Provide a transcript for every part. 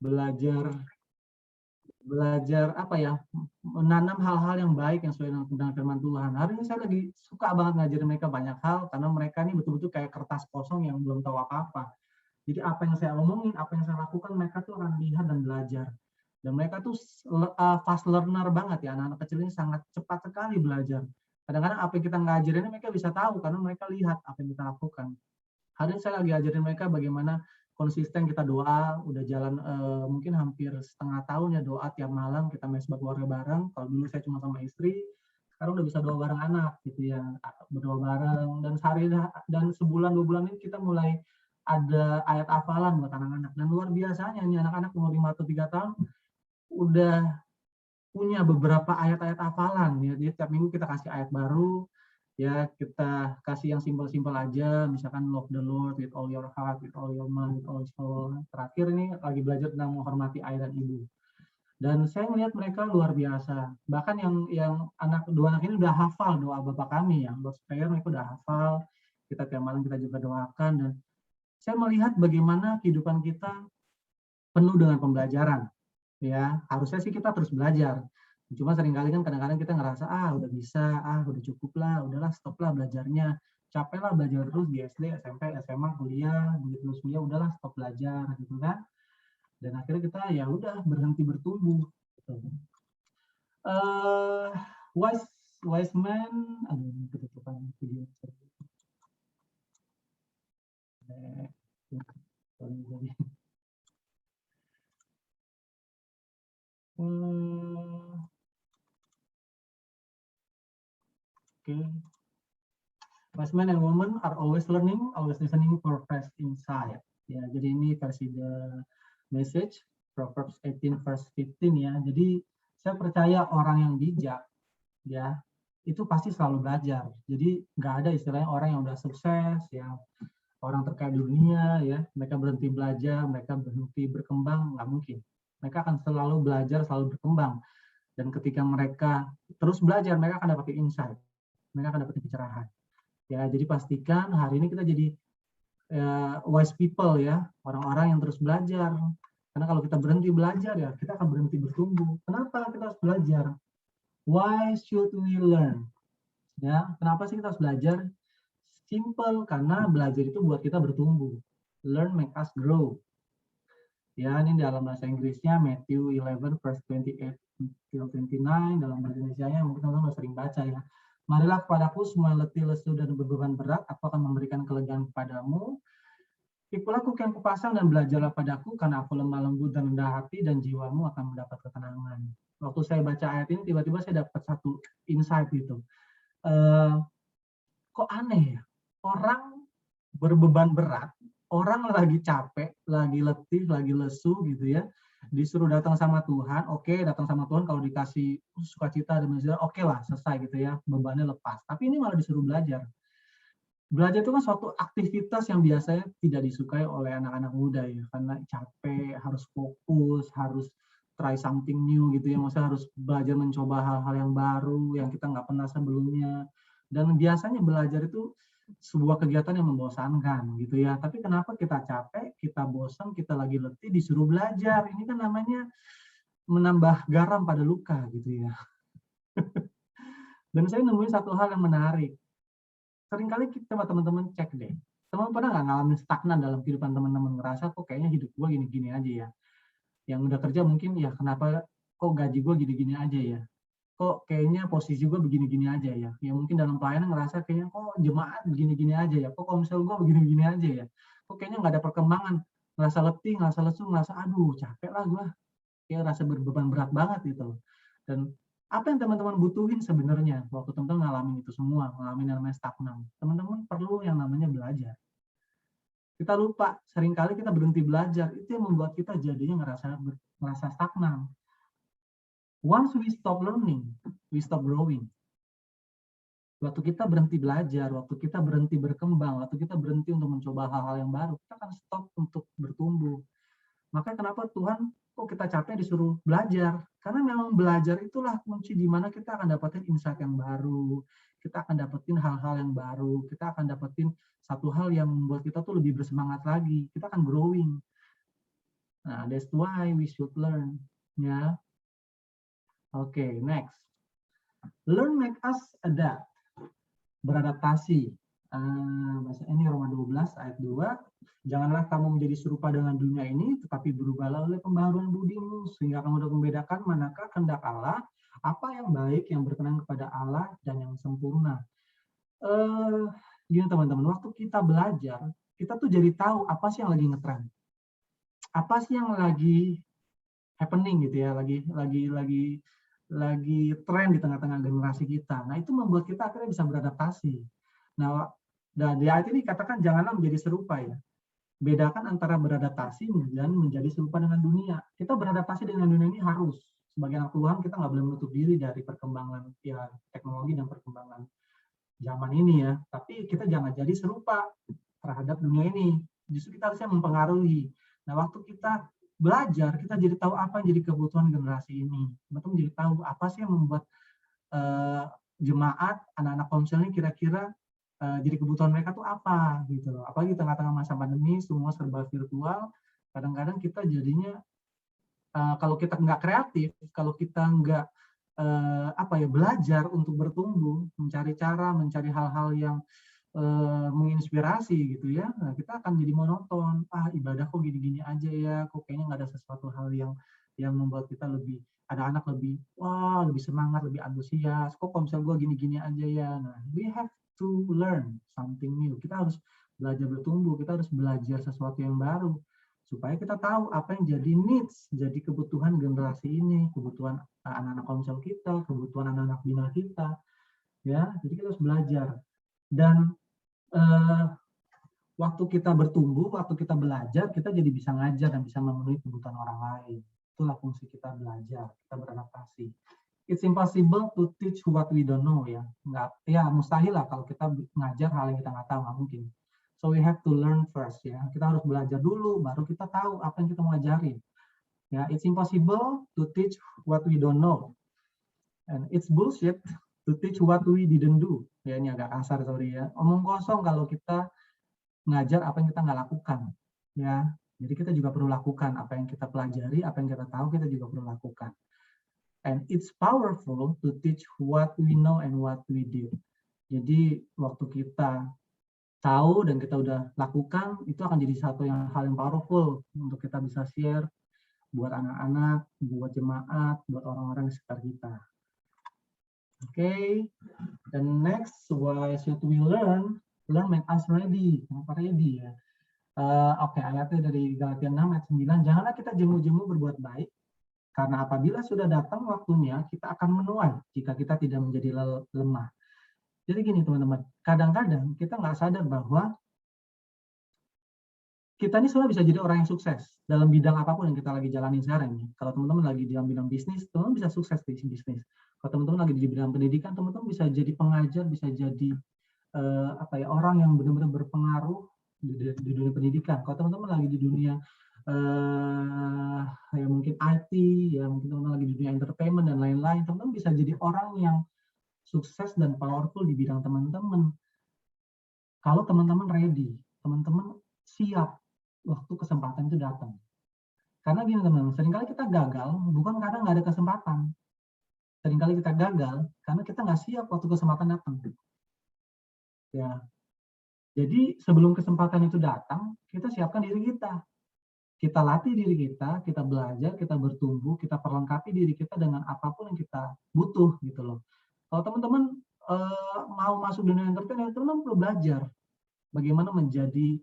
belajar apa ya, menanam hal-hal yang baik yang sesuai dengan firman Tuhan. Hari ini saya lagi suka banget ngajarin mereka banyak hal karena mereka ini betul-betul kayak kertas kosong yang belum tahu apa-apa. Jadi apa yang saya omongin, apa yang saya lakukan, mereka tuh akan lihat dan belajar. Dan mereka tuh fast learner banget ya, anak-anak kecil ini sangat cepat sekali belajar. Kadang-kadang apa yang kita ngajarin mereka bisa tahu karena mereka lihat apa yang kita lakukan. Hari ini saya lagi ajarin mereka bagaimana konsisten kita doa, udah jalan mungkin hampir setengah tahun ya doa tiap malam, kita mesbah keluarga bareng. Kalau dulu saya cuma sama istri, sekarang udah bisa doa bareng anak gitu ya, berdoa bareng. Dan sehari dan sebulan 2 bulan ini kita mulai ada ayat hafalan buat anak-anak. Dan luar biasanya nih anak-anak umur 5 atau 3 tahun udah punya beberapa ayat-ayat hafalan ya. Jadi tiap minggu kita kasih ayat baru, ya kita kasih yang simpel-simpel aja, misalkan love the Lord with all your heart, with all your mind, with all your soul. Terakhir ini lagi belajar tentang menghormati ayah dan ibu. Dan saya melihat mereka luar biasa. Bahkan yang dua anak ini udah hafal doa Bapa Kami ya, Lord's Prayer mereka udah hafal. Kita tiap malam kita juga doakan dan saya melihat bagaimana kehidupan kita penuh dengan pembelajaran. Ya, harusnya sih kita terus belajar. Cuma seringkali kan kadang-kadang kita ngerasa, udah bisa, udah cukup lah, udahlah stop lah belajarnya. Capek lah belajar terus di SD, SMP, SMA, kuliah, begitu lulus kuliah, udahlah stop belajar gitu kan. Dan akhirnya kita ya udah berhenti bertumbuh. Gitu. Wise man, aduh ketutupan video. Okay. Wise men and women are always learning, always listening for fresh insight. Ya, jadi ini versi the message Proverbs 18 verse 15 ya. Jadi saya percaya orang yang bijak ya itu pasti selalu belajar. Jadi nggak ada istilahnya orang yang udah sukses ya, orang terkaya di dunia ya, mereka berhenti belajar, mereka berhenti berkembang, nggak mungkin. Mereka akan selalu belajar, selalu berkembang. Dan ketika mereka terus belajar, mereka akan dapat insight, mereka akan dapat pencerahan. Ya, jadi pastikan hari ini kita jadi wise people ya, orang-orang yang terus belajar. Karena kalau kita berhenti belajar ya, kita akan berhenti bertumbuh. Kenapa kita harus belajar? Why should we learn? Ya, kenapa sih kita harus belajar? Simple, karena belajar itu buat kita bertumbuh. Learn make us grow. Ya, ini dalam bahasa Inggrisnya Matthew 11 verse 28 till 29, dalam bahasa Indonesianya mungkin teman-teman sering baca ya. Marilah kepadaku semua yang letih, lesu, dan berbeban berat, aku akan memberikan kelegaan kepadamu. Pikulah kuk yang kupasang dan belajarlah padaku, karena aku lemah lembut dan rendah hati, dan jiwamu akan mendapat ketenangan. Waktu saya baca ayat ini, tiba-tiba saya dapat satu insight gitu. Kok aneh ya? Orang berbeban berat, orang lagi capek, lagi letih, lagi lesu gitu ya, disuruh datang sama Tuhan, oke, datang sama Tuhan kalau dikasih sukacita dan menjadi oke lah, selesai gitu ya, bebannya lepas. Tapi ini malah disuruh belajar. Belajar itu kan suatu aktivitas yang biasanya tidak disukai oleh anak-anak muda ya, karena capek, harus fokus, harus try something new gitu ya, maksudnya harus belajar mencoba hal-hal yang baru yang kita nggak pernah sebelumnya. Dan biasanya belajar itu sebuah kegiatan yang membosankan gitu ya. Tapi kenapa kita capek, kita bosan, kita lagi letih disuruh belajar? Ini kan namanya menambah garam pada luka gitu ya. Dan saya nemuin satu hal yang menarik. Seringkali kita teman-teman cek deh. Teman pernah nggak ngalamin stagnan dalam kehidupan teman-teman, ngerasa kok kayaknya hidup gue gini-gini aja ya. Yang udah kerja mungkin ya kenapa kok gaji gue gini-gini aja ya. Kok kayaknya posisi gue begini-gini aja ya. Ya mungkin dalam pelayanan ngerasa kayaknya kok jemaat begini-gini aja ya. Kok komsel gue begini-gini aja ya. Kok kayaknya nggak ada perkembangan. Ngerasa letih, ngerasa lesu, ngerasa aduh capek lah gue. Kayak rasa berbeban berat banget gitu. Dan apa yang teman-teman butuhin sebenarnya waktu teman-teman ngalamin itu semua, ngalamin yang namanya stagnan. Teman-teman perlu yang namanya belajar. Kita lupa, seringkali kita berhenti belajar. Itu yang membuat kita jadinya ngerasa stagnan. Once we stop learning, we stop growing. Waktu kita berhenti belajar, waktu kita berhenti berkembang, waktu kita berhenti untuk mencoba hal-hal yang baru, kita akan stop untuk bertumbuh. Makanya kenapa Tuhan kok kita capek disuruh belajar? Karena memang belajar itulah kunci di mana kita akan dapetin insight yang baru, kita akan dapetin hal-hal yang baru, kita akan dapetin satu hal yang membuat kita tuh lebih bersemangat lagi, kita akan growing. Nah, that's why we should learn. Ya, oke, next. Learn make us adapt. Beradaptasi. Bahasa ini Roma 12 ayat 2. Janganlah kamu menjadi serupa dengan dunia ini, tetapi berubahlah oleh pembaharuan budimu, sehingga kamu dapat membedakan manakah kehendak Allah, apa yang baik, yang berkenan kepada Allah, dan yang sempurna. Gini teman-teman, waktu kita belajar, kita tuh jadi tahu apa sih yang lagi ngetren, apa sih yang lagi happening gitu ya, lagi tren di tengah-tengah generasi kita. Nah, itu membuat kita akhirnya bisa beradaptasi. Nah, di ayat ini katakan janganlah menjadi serupa ya. Bedakan antara beradaptasi dan menjadi serupa dengan dunia. Kita beradaptasi dengan dunia ini harus. Sebagai anak Tuhan kita nggak boleh menutup diri dari perkembangan ya teknologi dan perkembangan zaman ini ya. Tapi kita jangan jadi serupa terhadap dunia ini. Justru kita harusnya mempengaruhi. Nah, waktu kita belajar, kita jadi tahu apa yang jadi kebutuhan generasi ini. Teman-teman jadi tahu apa sih yang membuat jemaat, anak-anak Komsel ini kira-kira jadi kebutuhan mereka tuh apa gitu loh. Apalagi di tengah-tengah masa pandemi, semua serba virtual. Kadang-kadang kita jadinya kalau kita nggak kreatif, kalau kita nggak belajar untuk bertumbuh, mencari cara, mencari hal-hal yang menginspirasi gitu ya, nah, kita akan jadi monoton. Ibadah kok gini-gini aja ya, kok kayaknya nggak ada sesuatu hal yang membuat kita lebih, anak-anak lebih semangat, lebih antusias. Kok konsel gue gini-gini aja ya. Nah, we have to learn something new. Kita harus belajar bertumbuh, kita harus belajar sesuatu yang baru supaya kita tahu apa yang jadi needs, jadi kebutuhan generasi ini, kebutuhan anak-anak konsel kita, kebutuhan anak-anak bina kita, ya. Jadi kita harus belajar. Dan waktu kita bertumbuh, waktu kita belajar, kita jadi bisa ngajar dan bisa memenuhi kebutuhan orang lain. Itulah fungsi kita belajar, kita beradaptasi. It's impossible to teach what we don't know ya. Mustahil lah kalau kita ngajar hal yang kita nggak tahu, nggak mungkin. So we have to learn first ya. Kita harus belajar dulu, baru kita tahu apa yang kita mau ajarin. Ya, it's impossible to teach what we don't know. And it's bullshit to teach what we didn't do. Ya, ini agak kasar, sorry ya. Omong kosong kalau kita ngajar apa yang kita nggak lakukan. Ya, jadi kita juga perlu lakukan apa yang kita pelajari, apa yang kita tahu, kita juga perlu lakukan. And it's powerful to teach what we know and what we did. Jadi waktu kita tahu dan kita udah lakukan, itu akan jadi satu hal yang powerful untuk kita bisa share buat anak-anak, buat jemaat, buat orang-orang di sekitar kita. Okay, then next, why should we learn? Learn make us ready. Kenapa ready ya? Ayatnya dari Galatia 6 ayat 9. Janganlah kita jemu-jemu berbuat baik, karena apabila sudah datang waktunya, kita akan menuai jika kita tidak menjadi lemah. Jadi gini teman-teman, kadang-kadang kita nggak sadar bahwa kita ini sebenarnya bisa jadi orang yang sukses dalam bidang apapun yang kita lagi jalani sekarang. Kalau teman-teman lagi dalam bidang bisnis, teman-teman bisa sukses di bisnis. Kalau teman-teman lagi di bidang pendidikan, teman-teman bisa jadi pengajar, bisa jadi orang yang benar-benar berpengaruh di dunia pendidikan. Kalau teman-teman lagi di dunia mungkin IT, ya mungkin teman-teman lagi di dunia entertainment dan lain-lain, teman-teman bisa jadi orang yang sukses dan powerful di bidang teman-teman. Kalau teman-teman ready, teman-teman siap waktu kesempatan itu datang. Karena gini teman-teman, seringkali kita gagal bukan karena nggak ada kesempatan. Seringkali kita gagal karena kita nggak siap waktu kesempatan datang. Ya, jadi sebelum kesempatan itu datang, kita siapkan diri kita. Kita latih diri kita belajar, kita bertumbuh, kita perlengkapi diri kita dengan apapun yang kita butuh gitu loh. Kalau teman-teman mau masuk dunia entertainment, teman-teman perlu belajar bagaimana menjadi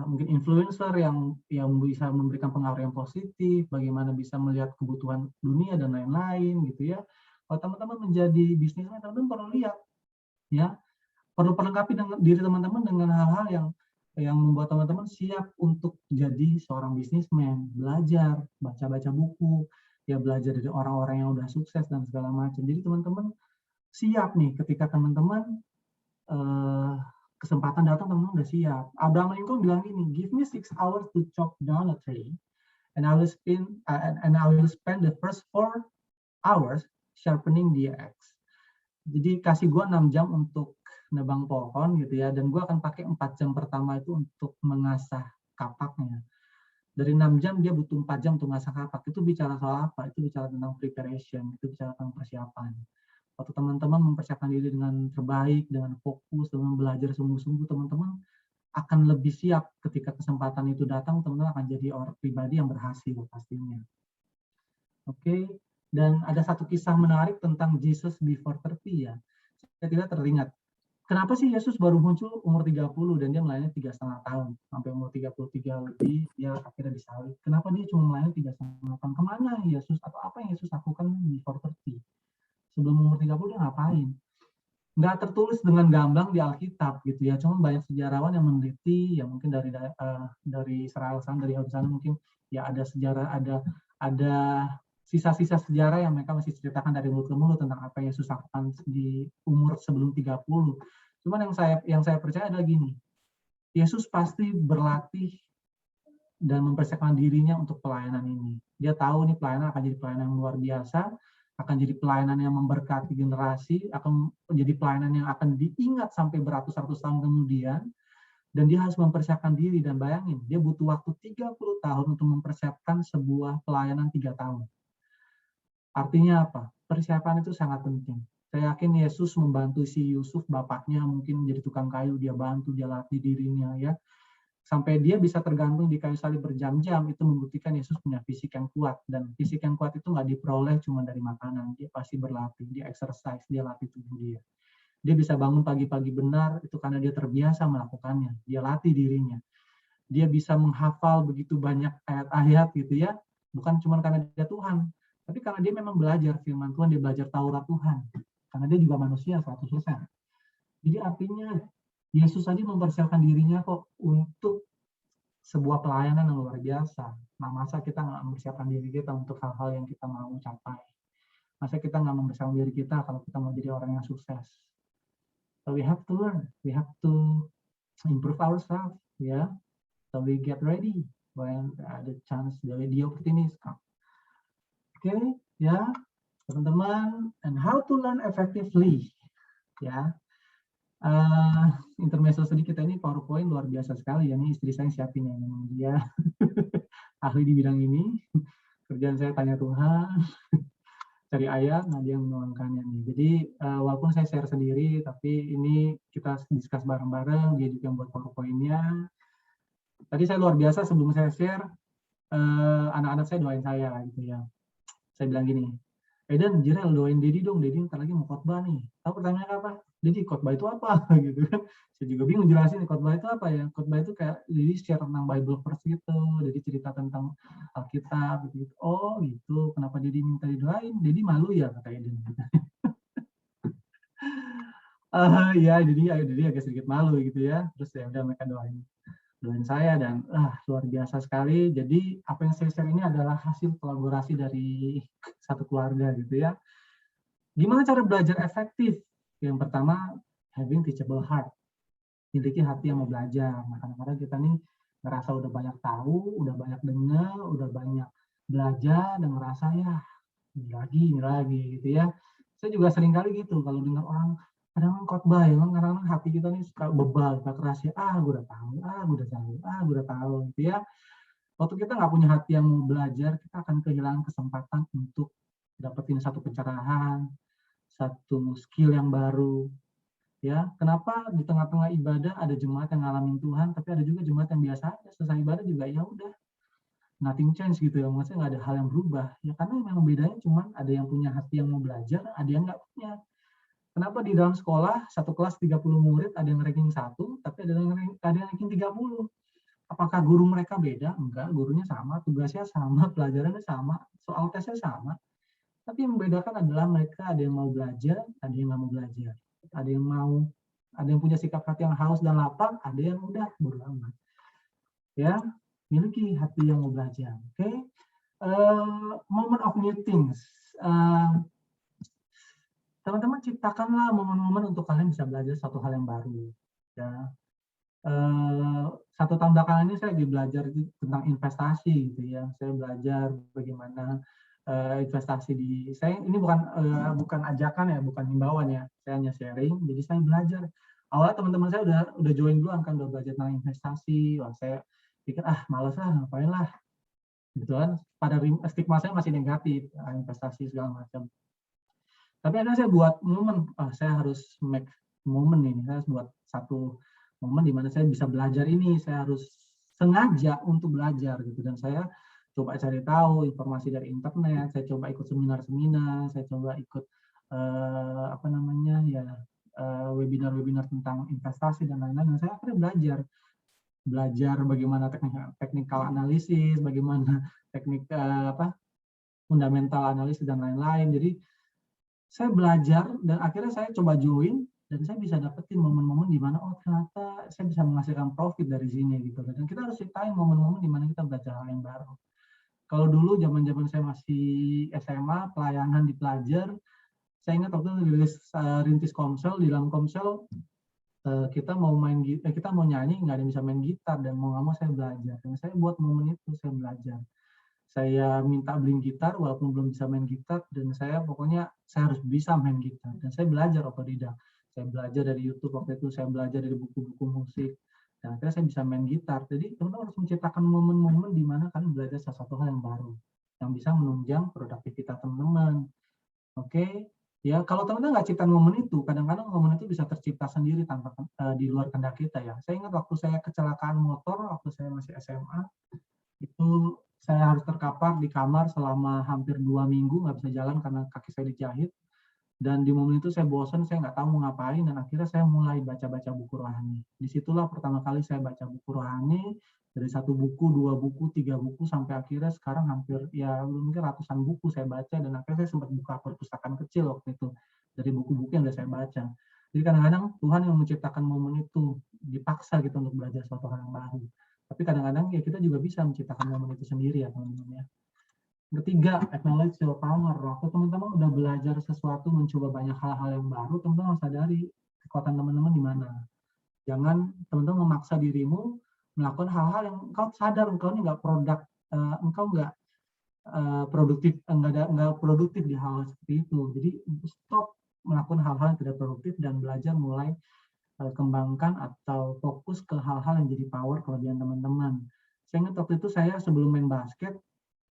mungkin influencer yang bisa memberikan pengaruh yang positif, bagaimana bisa melihat kebutuhan dunia dan lain-lain gitu ya. Kalau teman-teman menjadi bisnismen, teman-teman perlu lihat ya, perlu perlengkapi diri teman-teman dengan hal-hal yang membuat teman-teman siap untuk jadi seorang bisnismen, belajar, baca-baca buku, ya belajar dari orang-orang yang udah sukses dan segala macam. Jadi teman-teman siap nih ketika teman-teman kesempatan datang, teman-teman udah siap. Abraham Lincoln bilang gini, give me 6 hours to chop down a tree, and I will spend the first 4 hours sharpening the axe. Jadi kasih gue 6 jam untuk nebang pohon gitu ya, dan gue akan pakai 4 jam pertama itu untuk mengasah kapaknya. Dari 6 jam dia butuh 4 jam untuk masak kapak. Itu bicara soal apa? Itu bicara tentang preparation, itu bicara tentang persiapan. Waktu teman-teman mempersiapkan diri dengan terbaik, dengan fokus, dengan belajar sungguh-sungguh, teman-teman akan lebih siap ketika kesempatan itu datang, teman-teman akan jadi orang pribadi yang berhasil pastinya. Oke, dan ada satu kisah menarik tentang Jesus before 30 ya. Saya tidak teringat. Kenapa sih Yesus baru muncul umur 30 dan dia melayani 3,5 tahun? Sampai umur 33 lebih, dia akhirnya disalib. Kenapa dia cuma melayani 3,5 tahun? Kemana Yesus? Atau apa yang Yesus lakukan before 30? Sebelum umur 30 dia ngapain? Nggak tertulis dengan gamblang di Alkitab gitu ya. Cuma banyak sejarawan yang meneliti, ya mungkin dari Israel sana, dari Yahudi sana mungkin ya ada sejarah, ada sisa-sisa sejarah yang mereka masih ceritakan dari mulut ke mulut tentang apa yang Yesus lakukan di umur sebelum 30. Cuman yang saya percaya adalah gini, Yesus pasti berlatih dan mempersiapkan dirinya untuk pelayanan ini. Dia tahu nih pelayanan akan jadi pelayanan yang luar biasa, akan jadi pelayanan yang memberkati generasi, akan menjadi pelayanan yang akan diingat sampai beratus-ratus tahun kemudian, dan dia harus mempersiapkan diri. Dan bayangin, dia butuh waktu 30 tahun untuk mempersiapkan sebuah pelayanan 3 tahun. Artinya apa? Persiapan itu sangat penting. Saya yakin Yesus membantu si Yusuf, bapaknya mungkin menjadi tukang kayu, dia bantu, dia latih dirinya ya. Sampai dia bisa tergantung di kayu salib berjam-jam, itu membuktikan Yesus punya fisik yang kuat. Dan fisik yang kuat itu nggak diperoleh cuma dari makanan, dia pasti berlatih, dia exercise, dia latih tubuh dia. Dia bisa bangun pagi-pagi benar, itu karena dia terbiasa melakukannya, dia latih dirinya. Dia bisa menghafal begitu banyak ayat-ayat gitu ya, bukan cuma karena dia Tuhan, tapi karena dia memang belajar firman Tuhan, dia belajar Taurat Tuhan. Karena dia juga manusia 100%. Jadi artinya Yesus tadi mempersiapkan dirinya kok untuk sebuah pelayanan yang luar biasa. Nah, masa kita nggak mempersiapkan diri kita untuk hal-hal yang kita mau capai? Masa kita nggak mempersiapkan diri kita kalau kita mau jadi orang yang sukses? So we have to learn, we have to improve ourselves, ya. So we get ready when the chance, the opportunities come. Oke, ya, teman-teman, and how to learn effectively, ya. Intermezzo sedikit ini PowerPoint luar biasa sekali ya, ini istri saya siapin ya, memang dia ahli di bidang ini. Kerjaan saya tanya Tuhan, cari ayat, nah dia menuangkannya nih. Jadi walaupun saya share sendiri, tapi ini kita discuss bareng-bareng, dia juga yang buat PowerPoint-nya. Tadi saya luar biasa sebelum saya share, anak-anak saya doain saya gitu ya. Saya bilang gini, Eden, Jirel doain Dedi dong, Dedi ntar lagi mau khotbah nih. Tahu pertanyaannya apa? Dedi, khotbah itu apa? gitu kan. Saya juga bingung jelasin khotbah itu apa ya. Khotbah itu kayak Dedi share tentang Bible verse gitu, Dedi cerita tentang Alkitab gitu. Oh gitu, kenapa Dedi minta didoain? Dedi malu ya kata Eden. Ya, Dedi agak sedikit malu gitu ya. Terus ya udah mereka doain saya dan luar biasa sekali. Jadi apa yang saya share ini adalah hasil kolaborasi dari satu keluarga gitu ya. Gimana cara belajar efektif? Yang pertama, having teachable heart. Miliki hati yang mau belajar. Nah, kadang-kadang kita nih ngerasa udah banyak tahu, udah banyak dengar, udah banyak belajar, dan ngerasa ya ini lagi gitu ya. Saya juga sering kali gitu kalau dengar orang kadang khotbah ya, kadang-kadang hati kita nih suka bebal, suka keras ya, gue udah tahu, gue udah tahu, gue udah tahu gitu ya. Waktu kita nggak punya hati yang mau belajar, kita akan kehilangan kesempatan untuk dapetin satu pencerahan, satu skill yang baru. Ya, kenapa di tengah-tengah ibadah ada jemaat yang ngalamin Tuhan, tapi ada juga jemaat yang biasa aja, selesai ibadah juga ya udah, nothing change gitu ya, maksudnya nggak ada hal yang berubah. Ya karena memang bedanya cuma ada yang punya hati yang mau belajar, ada yang nggak punya. Kenapa di dalam sekolah, satu kelas 30 murid, ada yang ranking 1, tapi ada yang ranking 30. Apakah guru mereka beda? Enggak, gurunya sama, tugasnya sama, pelajarannya sama, soal tesnya sama. Tapi yang membedakan adalah mereka ada yang mau belajar, ada yang nggak mau belajar. Ada yang punya sikap hati yang haus dan lapar, ada yang udah bodo amat. Ya, miliki hati yang mau belajar. Oke, moment of new things. Teman-teman ciptakanlah momen-momen untuk kalian bisa belajar satu hal yang baru. Ya, 1 tahun belakangan ini saya lagi belajar tentang investasi gitu ya. Saya belajar bagaimana investasi di saya ini bukan ajakan ya, bukan himbauan ya. Saya hanya sharing. Jadi saya belajar. Awalnya teman-teman saya udah join duluan kan, udah belajar tentang investasi. Wah, saya pikir malas lah, ngapain lah. gitu kan. Pada stigma saya masih negatif, investasi segala macam. Tapi akhirnya saya buat momen, saya harus make momen ini, saya harus buat satu momen di mana saya bisa belajar ini, saya harus sengaja untuk belajar gitu, dan saya coba cari tahu informasi dari internet, saya coba ikut seminar-seminar, saya coba ikut apa namanya ya, webinar-webinar tentang investasi dan lain-lain, dan saya akhirnya belajar bagaimana technical analisis, bagaimana teknik fundamental analisis dan lain-lain. Jadi saya belajar dan akhirnya saya coba join dan saya bisa dapetin momen-momen di mana ternyata saya bisa menghasilkan profit dari sini gitu. Dan kita harus ceritain momen-momen di mana kita belajar hal yang baru. Kalau dulu zaman-zaman saya masih SMA, pelayanan di pelajar, saya ingat waktu itu rintis Komsel, di dalam Komsel kita mau kita mau nyanyi, nggak ada yang bisa main gitar, dan mau nggak mau saya belajar. Dan saya buat momen itu, saya belajar. Saya minta beliin gitar walaupun belum bisa main gitar, dan saya harus bisa main gitar, dan saya belajar otodidak. Saya belajar dari YouTube waktu itu, saya belajar dari buku-buku musik, dan akhirnya saya bisa main gitar. Jadi teman-teman harus menciptakan momen-momen di mana kalian belajar sesuatu hal yang baru yang bisa menunjang produktivitas teman-teman. Oke, ya kalau teman-teman nggak cipta momen itu, kadang-kadang momen itu bisa tercipta sendiri tanpa di luar kehendak kita ya. Saya ingat waktu saya kecelakaan motor waktu saya masih SMA, itu saya harus terkapar di kamar selama hampir 2 minggu, nggak bisa jalan karena kaki saya dijahit. Dan di momen itu saya bosan, saya nggak tahu mau ngapain, dan akhirnya saya mulai baca-baca buku rohani. Disitulah pertama kali saya baca buku rohani, dari 1 buku, 2 buku, 3 buku, sampai akhirnya sekarang hampir ya mungkin ratusan buku saya baca, dan akhirnya saya sempat buka perpustakaan kecil waktu itu dari buku-buku yang udah saya baca. Jadi kadang-kadang Tuhan yang menciptakan momen itu, dipaksa gitu untuk belajar suatu hal yang baru. Tapi kadang-kadang ya kita juga bisa menciptakan momen itu sendiri ya teman-teman ya. Ketiga, acknowledge your power. Waktu teman-teman udah belajar sesuatu, mencoba banyak hal-hal yang baru, teman-teman harus sadari kekuatan teman-teman di mana. Jangan teman-teman memaksa dirimu melakukan hal-hal yang engkau sadar engkau ini nggak engkau nggak nggak produktif di hal seperti itu. Jadi stop melakukan hal-hal yang tidak produktif dan belajar mulai kembangkan atau fokus ke hal-hal yang jadi power kelebihan teman-teman. Saya ingat waktu itu saya sebelum main basket,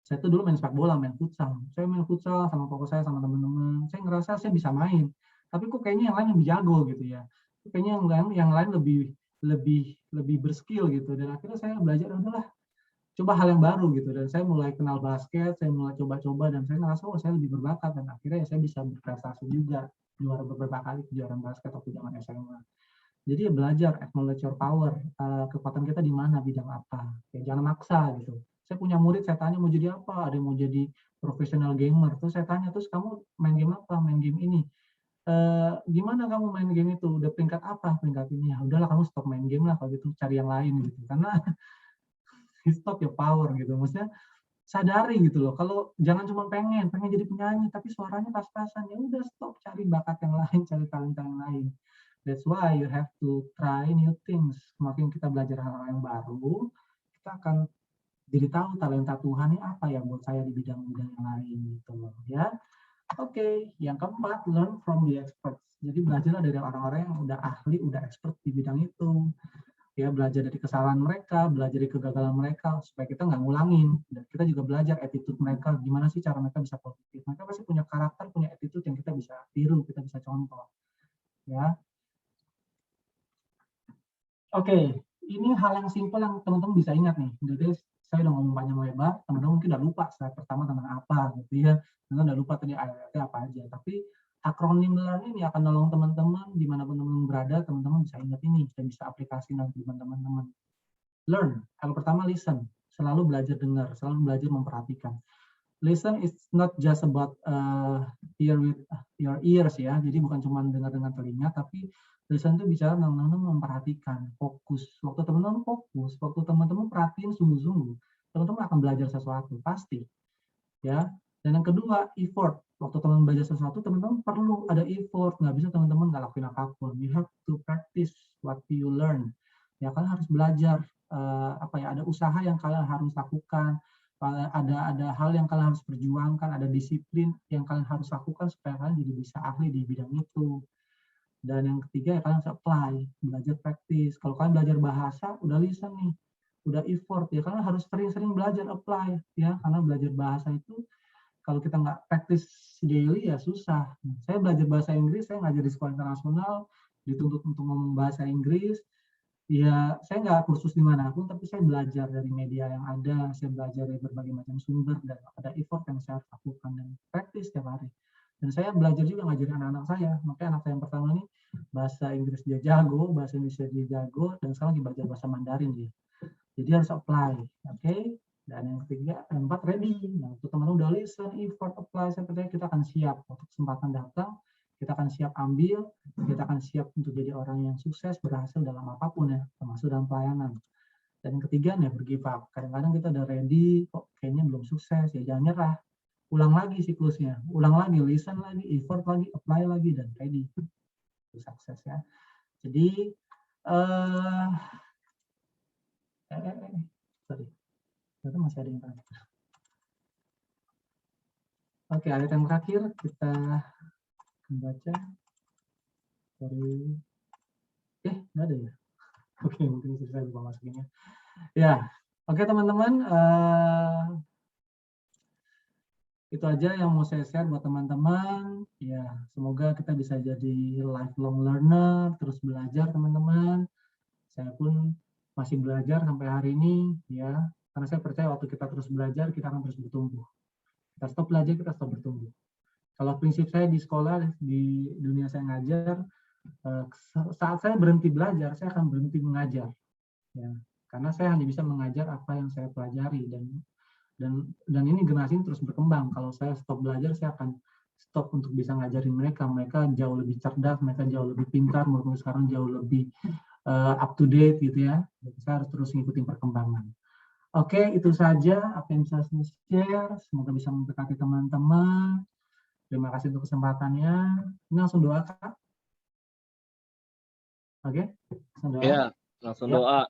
saya tuh dulu main sepak bola, main futsal. Saya main futsal sama pokok saya, sama teman-teman. Saya ngerasa saya bisa main, tapi kok kayaknya yang lain lebih jago gitu ya. Kayaknya yang lain lebih berskill gitu. Dan akhirnya saya belajar, udahlah, coba hal yang baru gitu. Dan saya mulai kenal basket, saya mulai coba-coba, dan saya ngerasa saya lebih berbakat, dan akhirnya saya bisa berprestasi juga, juara beberapa kali kejuaraan basket waktu zaman SMA. Jadi ya belajar acknowledge your power, kekuatan kita di mana, bidang apa. Ya jangan maksa gitu. Saya punya murid, saya tanya mau jadi apa, ada yang mau jadi profesional gamer, terus saya tanya, terus kamu main game apa, main game ini. Gimana kamu main game itu, udah peringkat apa, peringkat ini, ya udahlah kamu stop main game lah kalau gitu, cari yang lain gitu. Karena stop your power gitu, maksudnya sadari gitu loh, kalau jangan cuma pengen jadi penyanyi tapi suaranya pas-pasan, ya udah stop, cari bakat yang lain, cari talenta yang lain. That's why you have to try new things. Semakin kita belajar hal-hal yang baru, kita akan jadi tahu talenta Tuhan ini apa ya buat saya di bidang-bidang yang lain gitu loh ya. Oke, yang keempat, learn from the experts. Jadi belajarlah dari orang-orang yang udah ahli, udah expert di bidang itu. Ya, belajar dari kesalahan mereka, belajar dari kegagalan mereka, supaya kita nggak ngulangin. Dan kita juga belajar attitude mereka, gimana sih cara mereka bisa positif. Mereka pasti punya karakter, punya attitude yang kita bisa tiru, kita bisa contoh. Ya, oke, ini hal yang simpel yang teman-teman bisa ingat nih. Jadi saya udah ngomong panjang lebar, teman-teman mungkin udah lupa slide pertama tentang apa gitu ya. Teman-teman udah lupa tadi ayatnya apa aja. Tapi akronim learn ini akan nolong teman-teman dimanapun teman-teman berada, teman-teman bisa ingat ini dan bisa aplikasi nanti teman-teman. Learn. Yang pertama listen. Selalu belajar dengar, selalu belajar memperhatikan. Listen is not just about hear with your ears ya. Jadi bukan cuma dengar dengan telinga, tapi listen itu bicara tentang memperhatikan, fokus. Waktu teman-teman fokus, waktu teman-teman perhatiin sungguh-sungguh, teman-teman akan belajar sesuatu pasti. Ya. Dan yang kedua, effort. Waktu teman-teman belajar sesuatu, teman-teman perlu ada effort. Nggak bisa teman-teman nggak lakuin apapun. You have to practice what you learn. Ya, kalian harus belajar. Ada usaha yang kalian harus lakukan, ada hal yang kalian harus perjuangkan, ada disiplin yang kalian harus lakukan supaya kalian jadi bisa ahli di bidang itu. Dan yang ketiga ya kalian harus apply, belajar praktis. Kalau kalian belajar bahasa, udah listen nih, udah effort ya, karena harus sering-sering belajar apply ya, karena belajar bahasa itu kalau kita nggak practice daily ya susah. Saya belajar bahasa Inggris, saya ngajar di sekolah internasional, dituntut untuk ngomong bahasa Inggris. Ya, saya nggak kursus di manapun, tapi saya belajar dari media yang ada, saya belajar dari berbagai macam sumber, dan ada effort yang saya lakukan dan practice setiap hari. Dan saya belajar juga ngajarin anak-anak saya, makanya anak saya yang pertama ini bahasa Inggris dia jago, bahasa Indonesia dia jago, dan sekarang lagi belajar bahasa Mandarin dia. Jadi harus apply, oke? Dan yang ketiga, empat ready. Nah, untuk teman-teman udah listen, effort, apply, saya percaya kita akan siap untuk kesempatan datang, kita akan siap ambil, kita akan siap untuk jadi orang yang sukses, berhasil dalam apapun ya, termasuk dalam pelayanan. Dan yang ketiga, never give up. Kadang-kadang kita udah ready, kok kayaknya belum sukses, ya jangan nyerah. Ulang lagi siklusnya, ulang lagi, listen lagi, effort lagi, apply lagi, dan ready. Itu sukses ya. Jadi, sorry, itu masih ada yang tanya. Oke, ayat yang terakhir kita akan baca dari nggak ada ya. Oke, mungkin saya lupa masukinnya. Ya, oke teman-teman, itu aja yang mau saya share buat teman-teman. Ya, semoga kita bisa jadi lifelong learner, terus belajar teman-teman. Saya pun masih belajar sampai hari ini, ya. Karena saya percaya waktu kita terus belajar, kita akan terus bertumbuh. Kita stop belajar, kita stop bertumbuh. Kalau prinsip saya di sekolah, di dunia saya ngajar, saat saya berhenti belajar, saya akan berhenti mengajar. Ya, karena saya hanya bisa mengajar apa yang saya pelajari, dan ini generasi ini terus berkembang. Kalau saya stop belajar, saya akan stop untuk bisa ngajarin mereka. Mereka jauh lebih cerdas, mereka jauh lebih pintar, menurut sekarang jauh lebih up to date gitu ya. Jadi saya harus terus ngikutin perkembangan. Oke, itu saja apa yang bisa saya share. Semoga bisa memberkati teman-teman. Terima kasih untuk kesempatannya. Ini langsung doa, Kak. Oke, langsung doa. Ya, langsung doa.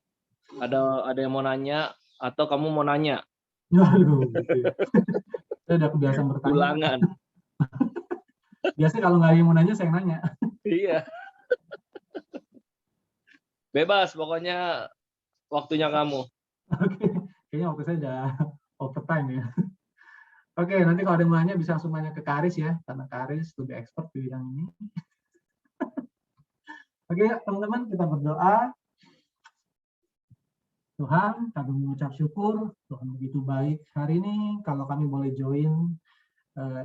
Ada yang mau nanya atau kamu mau nanya? Waduh, gitu ya. Saya udah kebiasaan bertanya. Ulangan. Biasanya kalau nggak ada yang mau nanya, saya nanya. Iya. Bebas, pokoknya waktunya kamu. Oke, kayaknya waktu saya udah overtime ya. Oke, nanti kalau ada yang mau nanya bisa langsung nanya ke Karis ya, karena Karis lebih expert di bidang ini. Oke, teman-teman, kita berdoa. Tuhan, kami mengucap syukur, Tuhan begitu baik. Hari ini kalau kami boleh join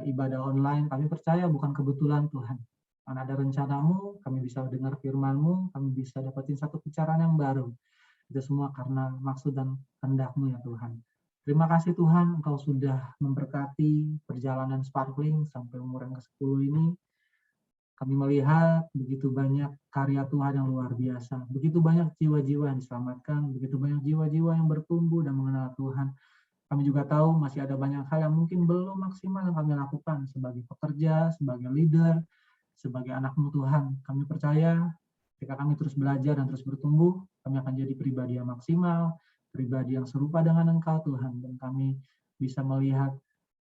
ibadah online, kami percaya bukan kebetulan Tuhan. Karena ada rencanamu, kami bisa dengar firman-Mu, kami bisa dapetin satu bicaraan yang baru. Itu semua karena maksud dan kehendak-Mu ya Tuhan. Terima kasih Tuhan, Engkau sudah memberkati perjalanan Sparkling sampai umur yang ke-10 ini. Kami melihat begitu banyak karya Tuhan yang luar biasa. Begitu banyak jiwa-jiwa yang diselamatkan, begitu banyak jiwa-jiwa yang bertumbuh dan mengenal Tuhan. Kami juga tahu masih ada banyak hal yang mungkin belum maksimal yang kami lakukan sebagai pekerja, sebagai leader, sebagai anak-Mu Tuhan. Kami percaya ketika kami terus belajar dan terus bertumbuh, kami akan jadi pribadi yang maksimal, pribadi yang serupa dengan Engkau Tuhan. Dan kami bisa melihat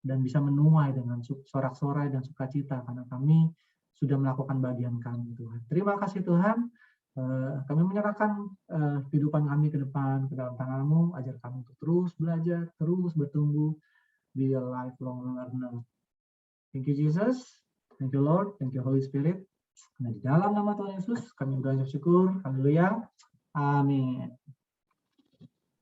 dan bisa menuai dengan sorak-sorai dan sukacita karena kami sudah melakukan bagian kami Tuhan. Terima kasih Tuhan. Kami menyerahkan kehidupan kami ke depan ke dalam tangan-Mu, ajar kami untuk terus belajar, terus bertumbuh, be a lifelong learner. Thank you Jesus, thank you Lord, thank you Holy Spirit. Nah, di dalam nama Tuhan Yesus kami bersyukur. Haleluya. Amin.